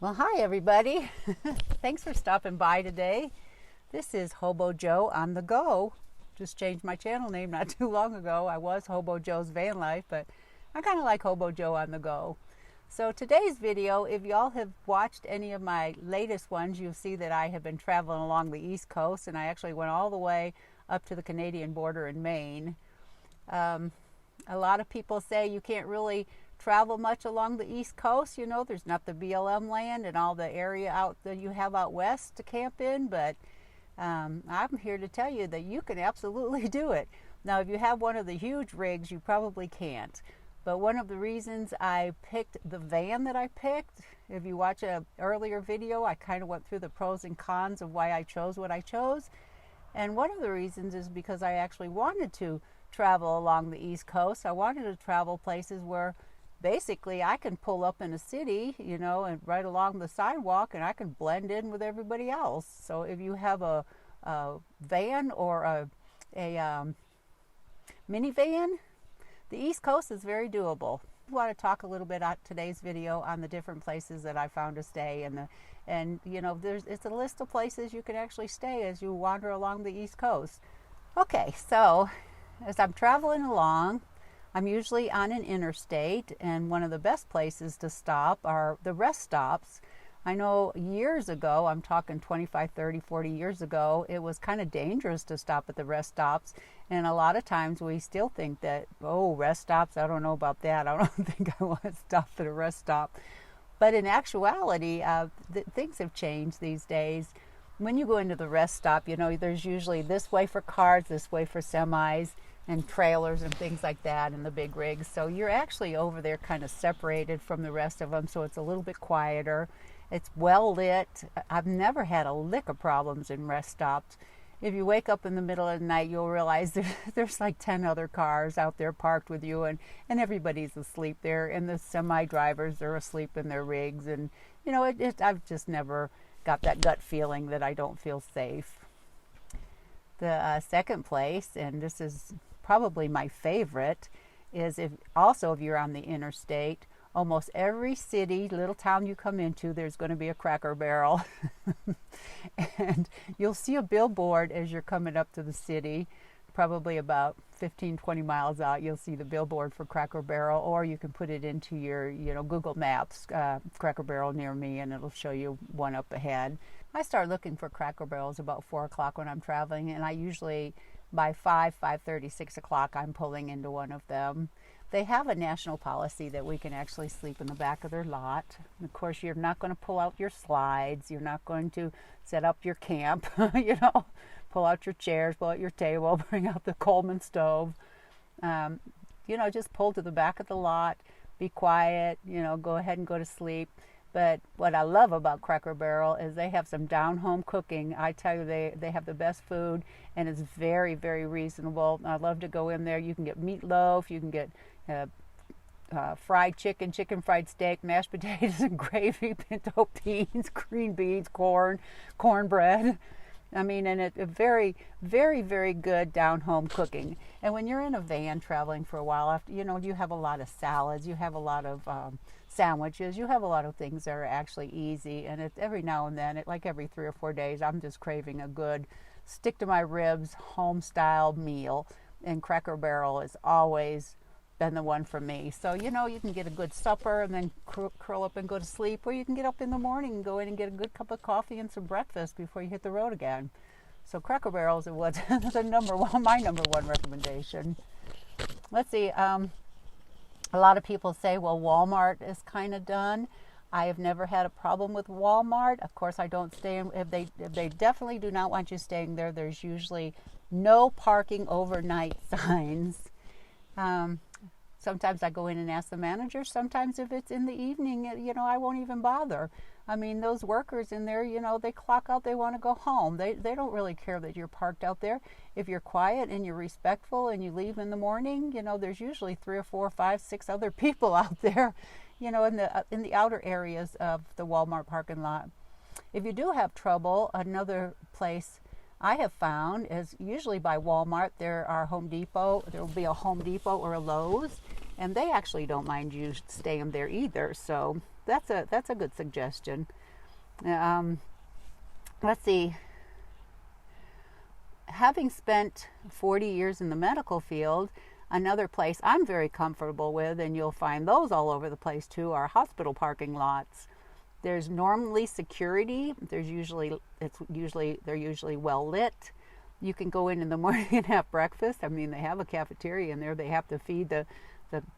Well, hi everybody. Thanks for stopping by today. This is Hobo Joe on the go. Just changed my channel name not too long ago. I was Hobo Joe's Van Life, but I kind of like Hobo Joe on the go. So today's video, if y'all have watched any of my latest ones, you'll see that I have been traveling along the East Coast, and I actually went all the way up to the Canadian border in Maine. A lot of people say you can't really travel much along the East Coast. You know, there's not the BLM land and all the area out that you have out west to camp in, but I'm here to tell you that you can absolutely do it. Now, if you have one of the huge rigs, you probably can't. But one of the reasons I picked the van that I picked, if you watch an earlier video, I kind of went through the pros and cons of why I chose what I chose. And one of the reasons is because I actually wanted to travel along the East Coast. I wanted to travel places where basically I can pull up in a city, you know, and right along the sidewalk, and I can blend in with everybody else. So if you have a van or a minivan, the East Coast is very doable. I want to talk a little bit on today's video on the different places that I found to stay, and you know, it's a list of places you can actually stay as you wander along the East Coast. Okay, so as I'm traveling along, I'm usually on an interstate, and one of the best places to stop are the rest stops. I know years ago, I'm talking 25, 30, 40 years ago, it was kind of dangerous to stop at the rest stops. And a lot of times we still think that, oh, rest stops, I don't know about that. I don't think I want to stop at a rest stop. But in actuality, things have changed these days. When you go into the rest stop, you know, there's usually this way for cars, this way for semis and trailers and things like that, and the big rigs. So you're actually over there kind of separated from the rest of them, so it's a little bit quieter. It's well lit. I've never had a lick of problems in rest stops. If you wake up in the middle of the night, you'll realize there's like 10 other cars out there parked with you, and everybody's asleep there, and the semi drivers are asleep in their rigs. And you know, I've just never got that gut feeling that I don't feel safe. The second place, and this is probably my favorite, is if you're on the interstate, almost every city, little town you come into, there's going to be a Cracker Barrel. And you'll see a billboard as you're coming up to the city, probably about 15, 20 miles out. You'll see the billboard for Cracker Barrel, or you can put it into your, you know, Google Maps, Cracker Barrel near me, and it'll show you one up ahead. I start looking for Cracker Barrels about 4 o'clock when I'm traveling, and I usually by 5:30, 6 o'clock, I'm pulling into one of them. They have a national policy that we can actually sleep in the back of their lot. And of course, you're not going to pull out your slides. You're not going to set up your camp, you know, pull out your chairs, pull out your table, bring out the Coleman stove. You know, just pull to the back of the lot, be quiet, you know, go ahead and go to sleep. But what I love about Cracker Barrel is they have some down-home cooking. I tell you, they have the best food, and it's very, very reasonable. I love to go in there. You can get meatloaf, you can get fried chicken, fried steak, mashed potatoes and gravy, pinto beans, green beans, cornbread. I mean, and it's very, very, very good down-home cooking. And when you're in a van traveling for a while, after, you know, you have a lot of salads, you have a lot of sandwiches, you have a lot of things that are actually easy. And every now and then, like every 3 or 4 days, I'm just craving a good stick to my ribs, home-style meal. And Cracker Barrel has always been the one for me. So, you know, you can get a good supper and then curl up and go to sleep, or you can get up in the morning and go in and get a good cup of coffee and some breakfast before you hit the road again. So Cracker Barrels are what's my number one recommendation. Let's see. A lot of people say, well, Walmart is kind of done. I have never had a problem with Walmart. Of course, I don't stay in. If they definitely do not want you staying there, there's usually no parking overnight signs. Sometimes I go in and ask the manager. Sometimes if it's in the evening, you know, I won't even bother. I mean, those workers in there, you know, they clock out, they want to go home. They don't really care that you're parked out there. If you're quiet and you're respectful and you leave in the morning, you know, there's usually 3 or 4 or 5, 6 other people out there, you know, in the outer areas of the Walmart parking lot. If you do have trouble, another place I have found is usually by Walmart there will be a Home Depot or a Lowe's, and they actually don't mind you staying there either. So that's a good suggestion. Let's see. Having spent 40 years in the medical field, another place I'm very comfortable with, and you'll find those all over the place too, are hospital parking lots. There's normally security. They're usually well lit. You can go in the morning and have breakfast. I mean, they have a cafeteria in there. They have to feed the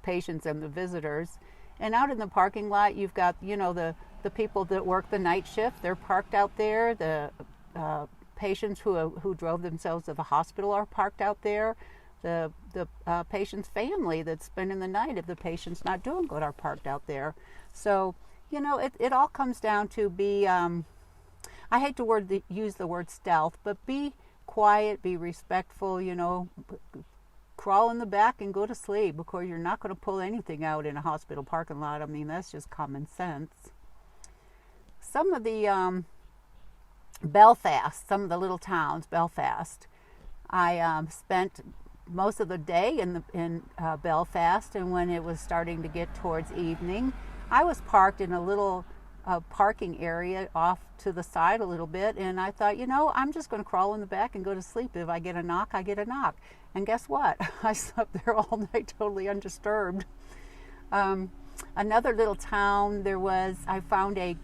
patients and the visitors. And out in the parking lot, you've got, the people that work the night shift. They're parked out there. The patients who drove themselves to the hospital are parked out there. The patient's family that's spending the night, if the patient's not doing good, are parked out there. So, it all comes down to be, I hate to use the word stealth, but be quiet, be respectful, crawl in the back and go to sleep, because you're not going to pull anything out in a hospital parking lot. I mean, that's just common sense. Some of the Belfast, some of the little towns, Belfast, I spent most of the day in Belfast, and when it was starting to get towards evening, I was parked in a little parking area off to the side a little bit, and I thought, I'm just going to crawl in the back and go to sleep. If I get a knock, I get a knock. And guess what? I slept there all night totally undisturbed. Another little town, I found a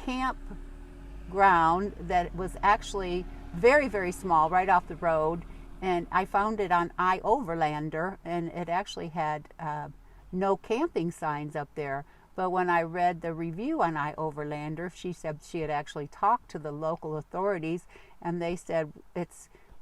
campground that was actually very, very small, right off the road, and I found it on iOverlander, and it actually had no camping signs up there. But when I read the review on iOverlander, she said she had actually talked to the local authorities, and they said,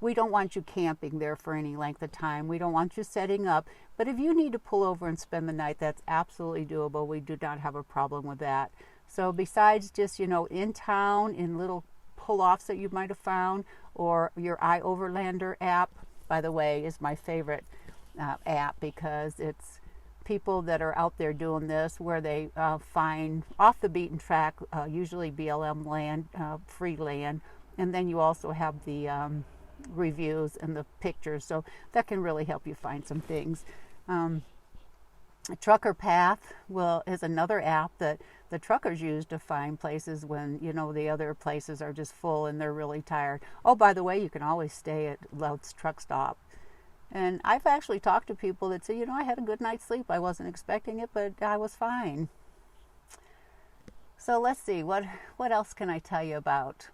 we don't want you camping there for any length of time. We don't want you setting up. But if you need to pull over and spend the night, that's absolutely doable. We do not have a problem with that. So besides just, in town, in little pull-offs that you might have found, or your iOverlander app, by the way, is my favorite app, because it's people that are out there doing this, where they find off the beaten track, usually BLM land, free land, and then you also have the reviews and the pictures, so that can really help you find some things. Trucker Path is another app that the truckers use to find places when the other places are just full and they're really tired. Oh, by the way, you can always stay at Loud's Truck Stop. And I've actually talked to people that say, I had a good night's sleep. I wasn't expecting it, but I was fine. So let's see, what else can I tell you about?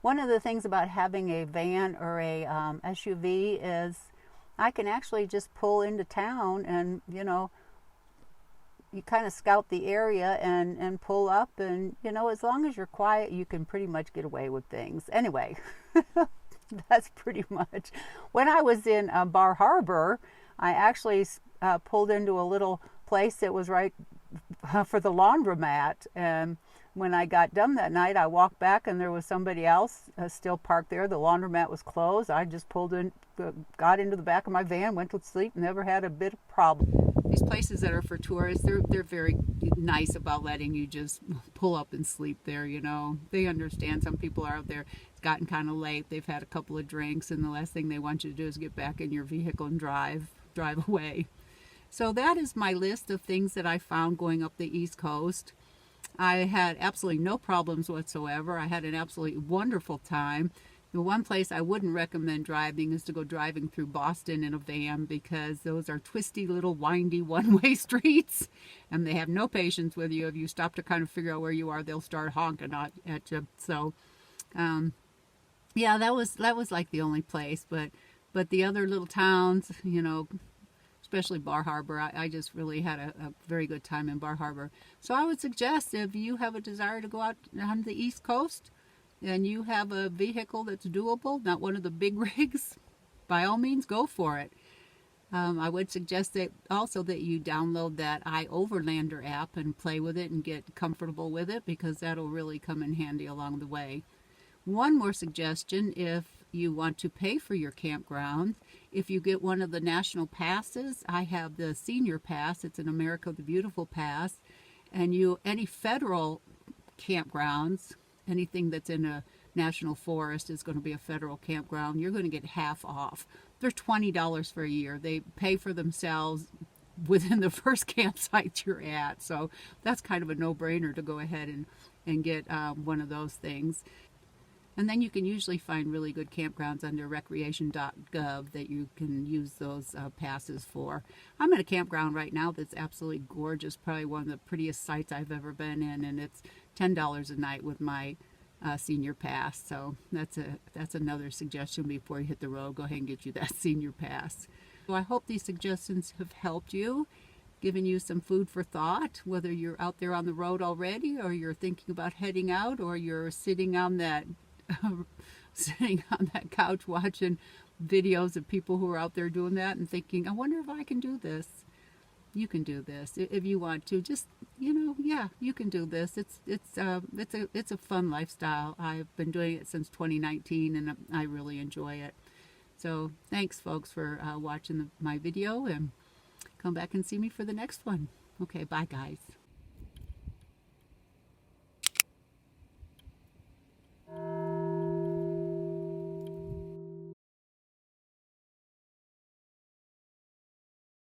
One of the things about having a van or a SUV is I can actually just pull into town, and you kind of scout the area and pull up, and as long as you're quiet, you can pretty much get away with things. Anyway, that's pretty much. When I was in Bar Harbor, I actually pulled into a little place that was right for the laundromat, and when I got done that night, I walked back and there was somebody else still parked there. The laundromat was closed. I just pulled in, got into the back of my van, went to sleep, never had a bit of problem. These places that are for tourists, they're very nice about letting you just pull up and sleep there, They understand some people are out there. It's gotten kind of late. They've had a couple of drinks, and the last thing they want you to do is get back in your vehicle and drive away. So that is my list of things that I found going up the East Coast. I had absolutely no problems whatsoever. I had an absolutely wonderful time. The one place I wouldn't recommend driving is to go driving through Boston in a van, because those are twisty little windy one-way streets, and they have no patience with you. If you stop to kind of figure out where you are, they'll start honking at you. So, yeah, that was like the only place. But the other little towns, especially Bar Harbor, I just really had a very good time in Bar Harbor. So I would suggest, if you have a desire to go out on the East Coast and you have a vehicle that's doable, not one of the big rigs, by all means, go for it. I would suggest that also that you download that iOverlander app and play with it and get comfortable with it, because that'll really come in handy along the way. One more suggestion, if you want to pay for your campground, if you get one of the national passes, I have the senior pass. It's an America the Beautiful pass, and any federal campgrounds, anything that's in a national forest is going to be a federal campground. You're going to get half off. They're $20 for a year. They pay for themselves. within the first campsite you're at. So that's kind of a no-brainer to go ahead and get one of those things. And then you can usually find really good campgrounds under recreation.gov that you can use those passes for. I'm at a campground right now that's absolutely gorgeous, probably one of the prettiest sites I've ever been in, and it's $10 a night with my senior pass. So that's another suggestion before you hit the road. Go ahead and get you that senior pass. So I hope these suggestions have helped you, given you some food for thought, whether you're out there on the road already, or you're thinking about heading out, or you're sitting on that couch watching videos of people who are out there doing that and thinking, I wonder if I can do this. You can do this if you want to. Just, yeah, you can do this. It's a fun lifestyle. I've been doing it since 2019 and I really enjoy it. So thanks folks for watching my video, and come back and see me for the next one. Okay, bye guys.